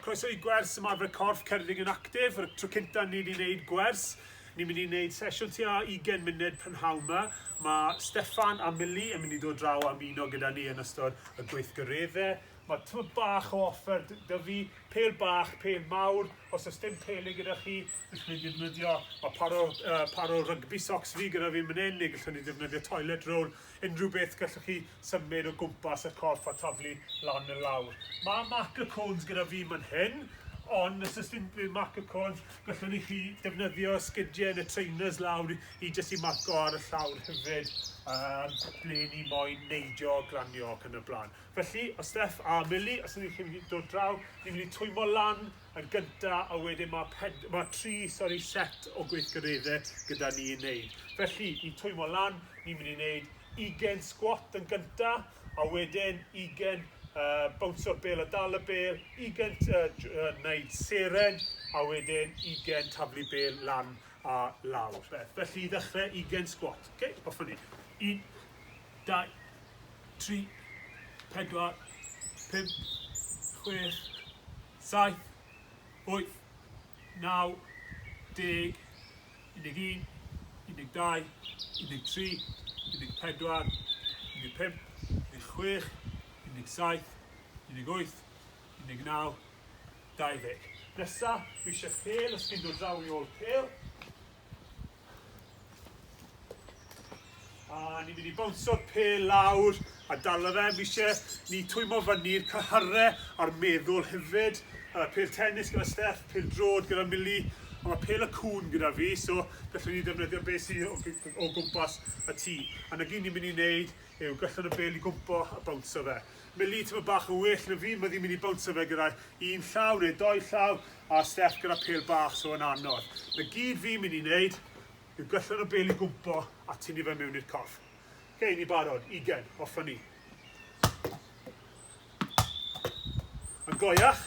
Croeso I gwers ymarfer corff cerdding yn actif. Tro cynta ni wedi gwneud gwers. Ni'n mynd I wneud sesiwn tua 20 munud prynhawn yma. Mae Steffan a Milly yn mynd I ddod draw am uno gyda ni yn ystod y gweithgareddau. Mae tyma bach o offer dy fi, pel bach, pel mawr. Os oes dim peli gyda chi, gallwn ni defnyddio. Mae paro rugby socks fi gyda fi mynd neu gallwn ni defnyddio toilet roll. Unrhyw beth gallwch chi symud o gwmpas y corff a taflu lan y lawr. Mae marker cones gyda fi mynd hyn. Ond os oes dim marker cones, gallwn ni chi defnyddio sgidiau yn y trainers lawr I jyst I marco ar y llawr hefyd ble ni moyn neidio glanio ac yn y blaen. Felly, o Steff a Milly, os ydych chi'n dod draw, ni'n mynd I twymo lan yn gyntaf a wedyn mae tri set o gweithgareddau gyda ni I wneud. Felly, I twymo lan, ni'n mynd I wneud 20 squat yn gyntaf a wedyn 20 bounce o'r bel a dal y bel, 20 wneud seren a wedyn 20 taflu bel lan a lawr. Felly I ddechrau 20 squat. Okay, hoffwn ni. 1, 2, 3, 4, 5, 6, 7, 8, 9, 10, 11, 12, 13, 14, 15, 16, 17, 18, 19, 20. Nesa, fi eisiau pel, os chi'n dod draw I ôl pel. A ni'n mynd I bounso'r pel lawr a dala fe. Fi eisiau ni twymo fyny'r cyharau a'r meddwl hefyd. Pel tennis gyda Steff, pel drod gyda Milly. A mae pel y cwn gyda fi, so gallwn ni defnyddio beth sydd o gwmpas y tŷ. A na gyd ni'n mynd I wneud yw gallwn y bel I gwmpo a bounso fe. Milly tyma bach yn well na fi, mae ddim mynd I bounso fe gyda 1 llaw neu 2 llaw a Steff gyda pel bach, so yn anodd. Na gyd fi'n mynd I wneud yw gallwn y bel I gwmpo a tynnu fe mewn i'r corff. Okay, ni barod, 20, hoffwn ni. Yn goiach.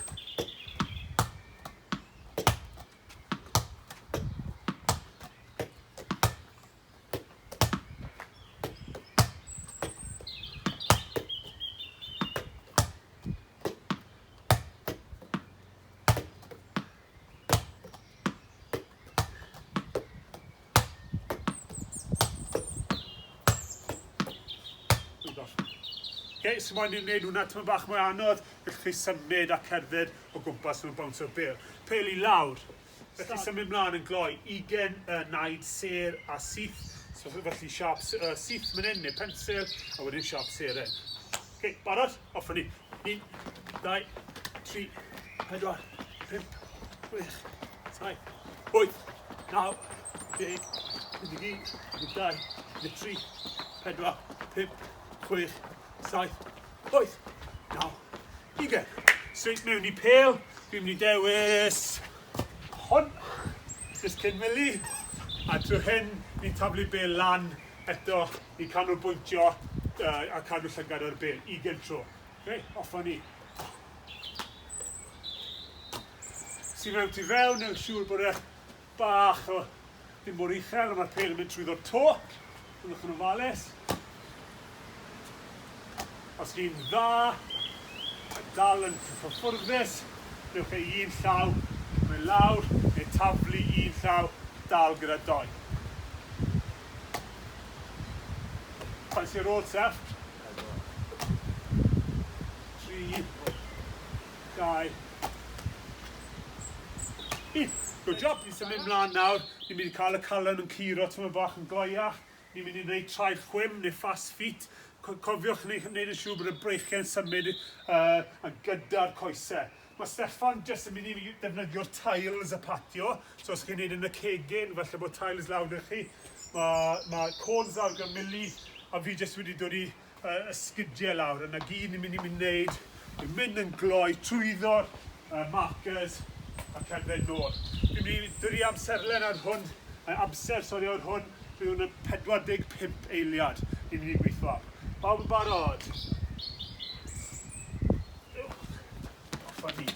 Okay, so mae'n wneud hwnna tyma bach mwy anodd, gallwch chi symud a cerdded o gwmpas mewn bounce o'r bel. Pel I lawr. Felly symud mlaen yn gloi. 20 naid ser a syth. So felly siarp syth mynd hyn, neu pensil, a wedyn siarp seren. Okay, barod? Hoffwn ni. 1, 2, 3, 4, 5, 6, 7, 8, 9, 10, 11, 12, 13, 14, 5, 6, 7, 8, 9, 20. Straight mewn I pel, fi'n mynd I dewis hon, jyst cyn Milly, a drwy hyn ni'n taflu bel lan eto I canolbwyntio a cadw llygad o'r bel, 20 tro. Okay, hoffwn ni. Si mewn ti fewn, yn siŵr bod e bach o ddim mor uchel, mae'r pel yn mynd trwyddo'r to, byddwch yn ofalus. Os chi'n dda, a dal yn cyfforddus, newch chi 1 llaw, mewn lawr, neu taflu 1 llaw, dal gyda 2. Faes i'r ôl Steff. 3, 2, 1. Good job, ni'n symud mlaen nawr. Ni'n mynd I cael y calon yn curo tyma bach yn goiach. Ni'n mynd I wneud traed chwym neu fast feet. Cofiwch wneud yn siŵr bod y breichiau'n symud gyda'r coesau. Mae Steffan jyst yn mynd I defnyddio'r tiles y patio. So os chi'n wneud yn y cegin, falle bod tiles lawr â chi. Mae cones lawr gan Milly, a fi jyst wedi dod I ysgidiau lawr. A na gyd ni'n mynd I wneud, ni'n mynd yn gloi trwyddo'r markers a cerdded nôl. Fi'n mynd I dod I amserlen ar hwn, o'r hwn, bydd hwn yn 45 eiliad ni'n mynd I gweithio ar. Pawb yn barod. Hoffwn ni.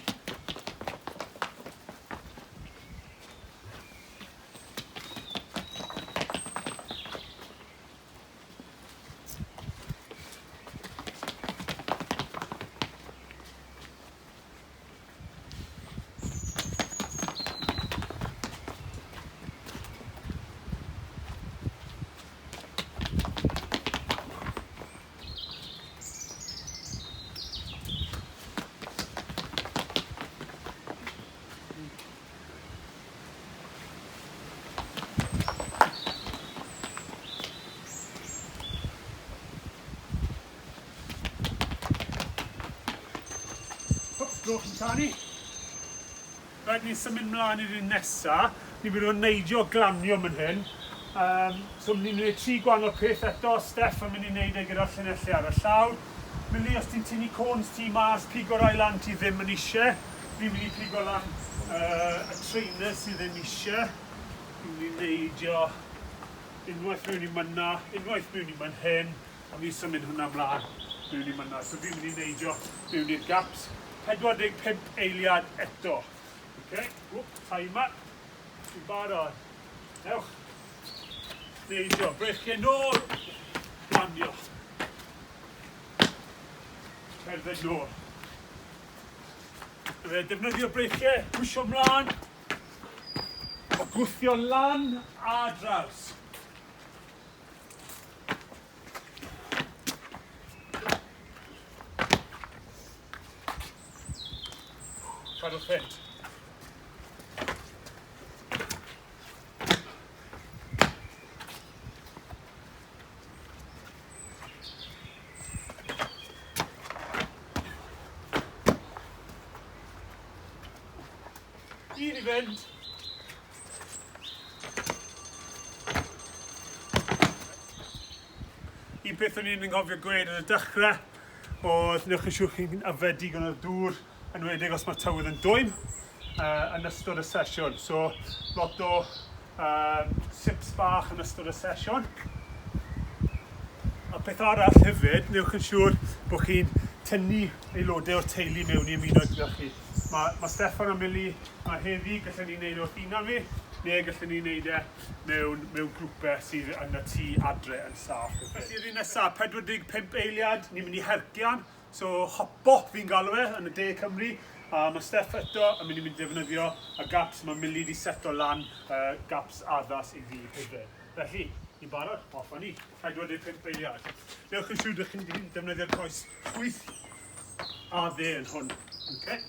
Glwch yn tani. Rhaid ni'n symud mlaen i'r un nesaf. Ni'n mynd o'n neidio glanio yn hyn. So ni'n gwneud 3 gwahanol peth eto. Steff yn mynd i wneud e gyda'r llinellau ar y llawr. Mili, os ti'n tynnu côns ti mas, pigo rai lan ti ddim yn eisiau. Fi'n mynd i pigo lan y trainer sydd ddim eisiau. Fi'n mynd i neidio unwaith mewn i mynna, unwaith mewn i myn hyn. A fi'n symud hwnna mlaen mewn i mynna. So fi'n mynd i neidio mewn i'r gaps. 45 eiliad eto. Okay, timer. Fi'n barod. Ewch. Neidio, brechiau nôl. Glanio. Cerdded nôl. Defnyddio brechiau, pwysio mlaen. A gwthio lan a draws. Cadw ffit. Un i fynd. Un peth o'n i'n anghofio gweud yn y dechrau oedd newch yn siŵr chi'n yfed digon o'r dŵr yn wedig os mae'r tywydd yn dwym yn ystod y sesiwn. So lot o sips bach yn ystod y sesiwn. A peth arall hefyd, newch yn siŵr bod chi'n tynnu aelodau o'r teulu mewn i ymuno gyda chi. Mae Steffan a Mili, mae heddi gallen ni wneud wrth unan fi, neu gallen ni wneud e mewn grwpau sydd yn y tŷ adre yn saff. Felly yr un nesaf, 45 eiliad, ni'n mynd i Hergian, so hopo fi'n galw e yn y De Cymru. A mae Steff eto yn mynd i defnyddio y gaps mae Mili wedi seto lan, gaps addas i fi hefyd. Felly, ni'n barod, off ni, 45 eiliad. Newch yn siŵr ydych chi'n defnyddio'r coes chwyth a dde yn hwn. Okay.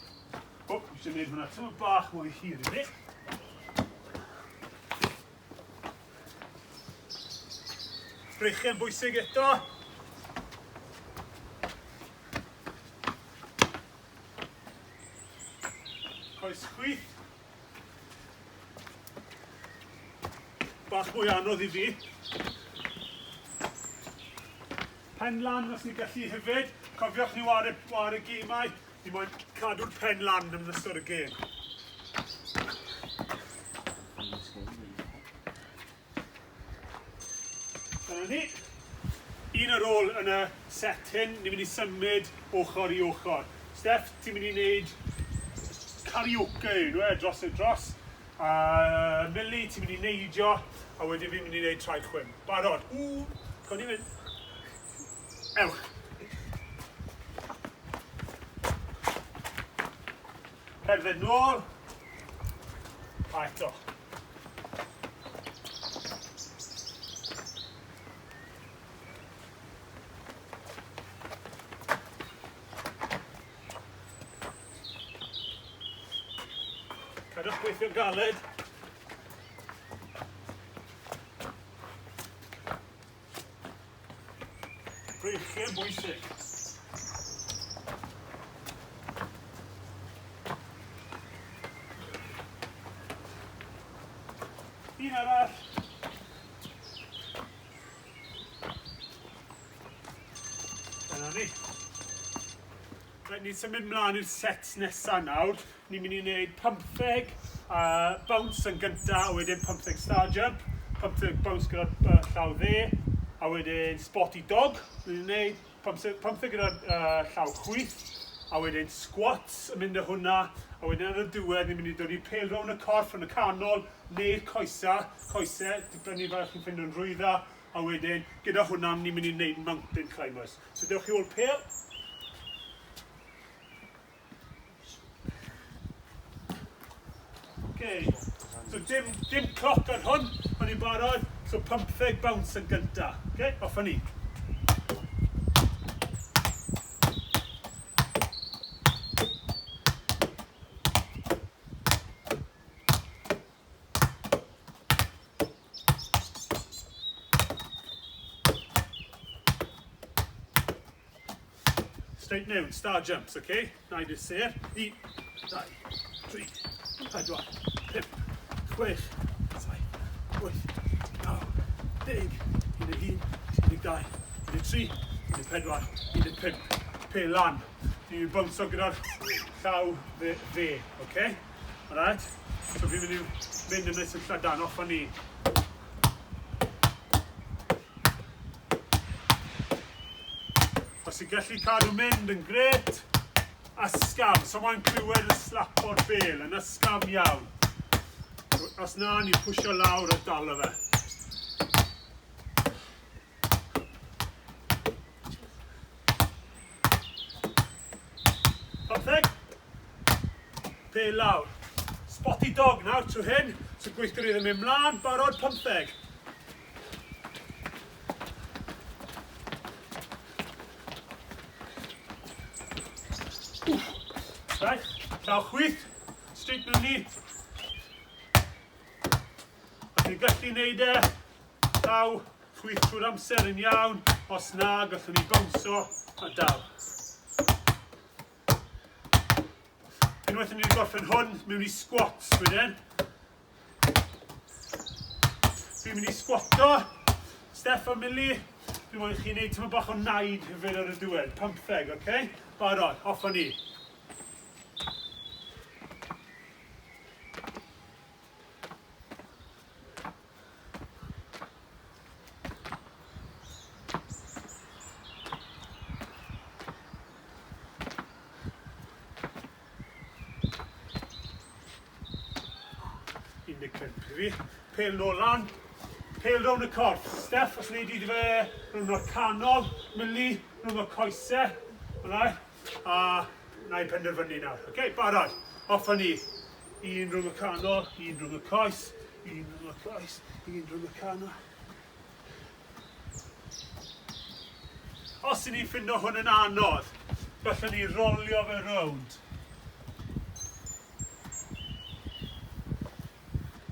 O, eisiau gwneud hwnna tymor bach mwy hir i fi. Brechiau'n bwysig eto. Coes chwyth. Bach mwy anodd i fi. Pen lan os ni'n gallu hefyd. Cofiwch ni war y gemau. Ni moyn cadw'r pen lan yn ystod y gêm. Dyna ni. Un ar ôl yn y set hyn, ni'n mynd i symud ochr i ochr. Steff, ti'n mynd i wneud karaoke yw dros y dros. Mili, ti'n mynd i neidio, a wedyn fi'n mynd i wneud traed chwym. Barod. Con i fynd. Ewch. Cerdded nôl, a eto. Cadwch gweithio galed. Brechiau'n bwysig. Un arall. Dyna ni. Ni'n symud mlaen i'r sets nesaf nawr. Ni'n mynd i wneud 15 bounce yn gyntaf, a wedyn 15 star jump. 15 bounce gyda llaw dde, a wedyn spotty dog. Ni'n wneud 15 gyda llaw chwyth, a wedyn squats yn mynd â hwnna, a wedyn ar y diwedd ni'n mynd i dod i pêl rown y corff yn y canol, neu'r coesau, dibynnu fel chi'n ffind yn rwydda, a wedyn gyda hwnna ni'n mynd i wneud mountain climbers. So dewch chi ôl pêl. Okay. So dim cloc ar hwn, ond ni'n barod, so 15 bounce yn gyntaf. Okay? Off ni. Straight mewn, star jumps, okay? Na I ser. 1, 2, 3, 4, 5, 6, 7, 8, 9, 10, 11, 12, 13, 14, 15. Pel lan. Dwi'n bounsio gyda'r llaw fe, okay? Alright? So fi'n mynd i mynd yn nes yn lladan, off o ni. Os i gallu cadw mynd yn gret, ysgam. So mae'n clywed y slap o'r bel, yn ysgam iawn. Os na, ni'n pwysio lawr a dal o fe. Pamtheg. Pel lawr. Spotty dog nawr trwy hyn. So gweithio iddo mynd mlaen, barod pamtheg. Right, llaw chwyth, straight mewn ni. Os ni'n gallu neud e, llaw chwyth trwy'r amser yn iawn. Os na, gallwn ni bounsio a dal. Unwaith ni'n gorffen hwn, mewn i squats wedyn. Dwi'n mynd i squato, Steff a Milly. Dwi'n mynd i chi wneud tyma bach o naid hefyd ar y diwedd, pamtheg, okay? Barod, off o ni. Pel nôl lan, pel rown y corff. Steff, os wneud iddo fe rhwng o'r canol, Milly, rhwng o'r coesau. A na i penderfynu nawr. Okay, barod, off o ni. Un rhwng y canol, un rhwng y coes, un rhwng y coes, un rhwng y canol. Os ni'n ffindo hwn yn anodd, gallwn ni rolio fe rownd.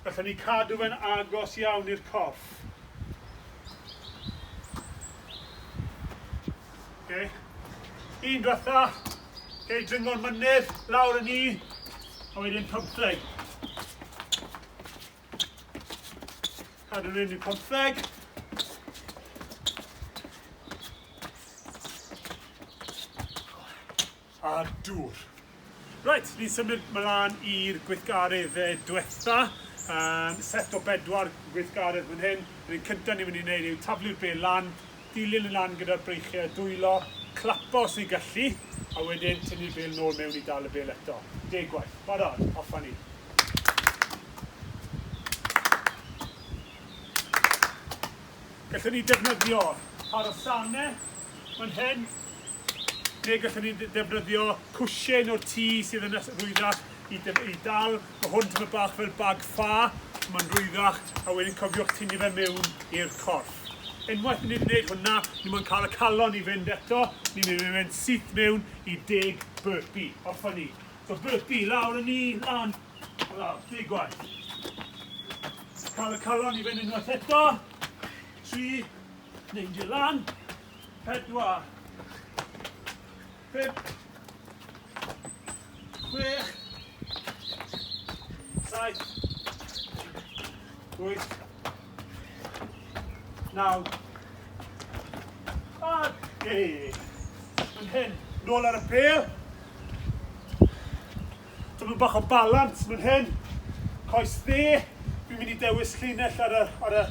Gallwn ni cadw fe'n agos iawn i'r corff. Okay. Un dwetha. Okay, dringo'r mynydd, lawr yn ni. A wedyn pymtheg. Cadw fe'n i'r pymtheg. A dŵr. Right, ni'n symud mlaen i'r gweithgareddau diwetha. Set o 4 gweithgaredd fan hyn. Yr un cyntaf ni'n mynd i wneud yw taflu'r bel lan, dilyn y lan gyda'r breichiau, dwylo, clapo os ni'n gallu, a wedyn tynnu'r bel nôl mewn i dal y bel eto. 10 gwaith. Barod, off a ni. Gallwn ni defnyddio arosanau fan hyn, neu gallwn ni defnyddio cwsien o'r tŷ sydd yn rwyddach i dal. Mae hwn tyma bach fel bag ffa, mae'n rwyddach, a wedyn cofiwch tynnu fe mewn i'r corff. Unwaith ni'n gwneud hwnna, ni'n mynd cael y calon i fynd eto, ni'n mynd syth mewn i 10 burpee. Off o ni. So burpee, lawr yn ni, lan, lawr, 10 gwaith. Cael y calon i fynd unwaith eto. 3, neidio lan, 4, 5, 6, 7, 8, 9, a 10. Yn hyn, nôl ar y pêl. Dyma bach o balans fan hyn. Coes dde. Dwi'n mynd i dewis llinell ar y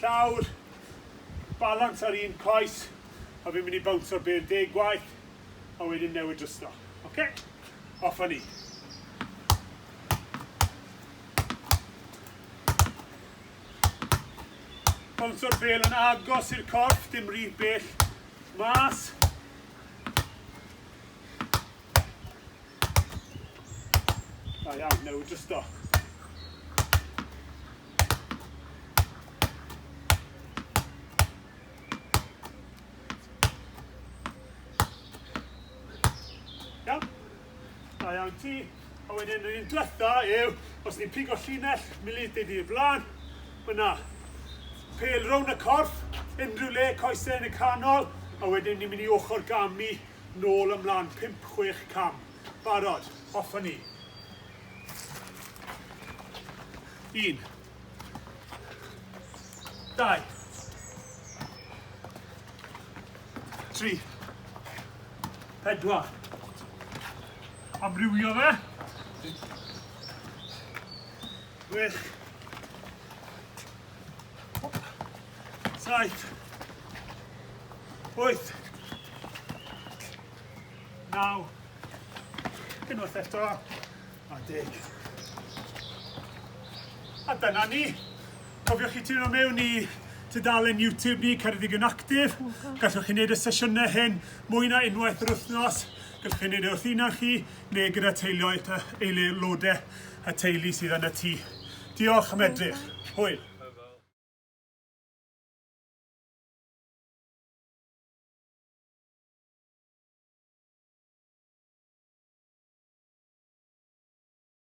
llawr. Balans ar un coes. A fi'n mynd i bouncer bêl 10 gwaith. A wedyn newid drysto. Okay? Off a ni. Bouncer bêl yn agos i'r corff, dim rhy bell mas. Da iawn, newid drysto. Iawn? Da iawn ti. A wedyn yr un diwetha yw, os ni'n pigo llinell, milidyd i'r blaen, fyna. Pel rown y corff, unrhyw le coesau yn y canol, a wedyn ni'n mynd i ochr gamu nôl ymlaen, 5-6 cam. Barod, off ni. 1, 2, 3, 4. Amrywio fe. 6, 7, 8, 9, unwaith eto, a 10. A dyna ni. Cofiwch chi tuno mewn i tudalen YouTube ni, Ceredigion Active. Gallwch chi wneud y sesiynau hyn mwy na unwaith yr wythnos. Gallwch chi wneud e wrth unan chi, neu gyda teuluoedd, aelodau a teulu sydd yn y tŷ. Diolch am edrych. Hwyl.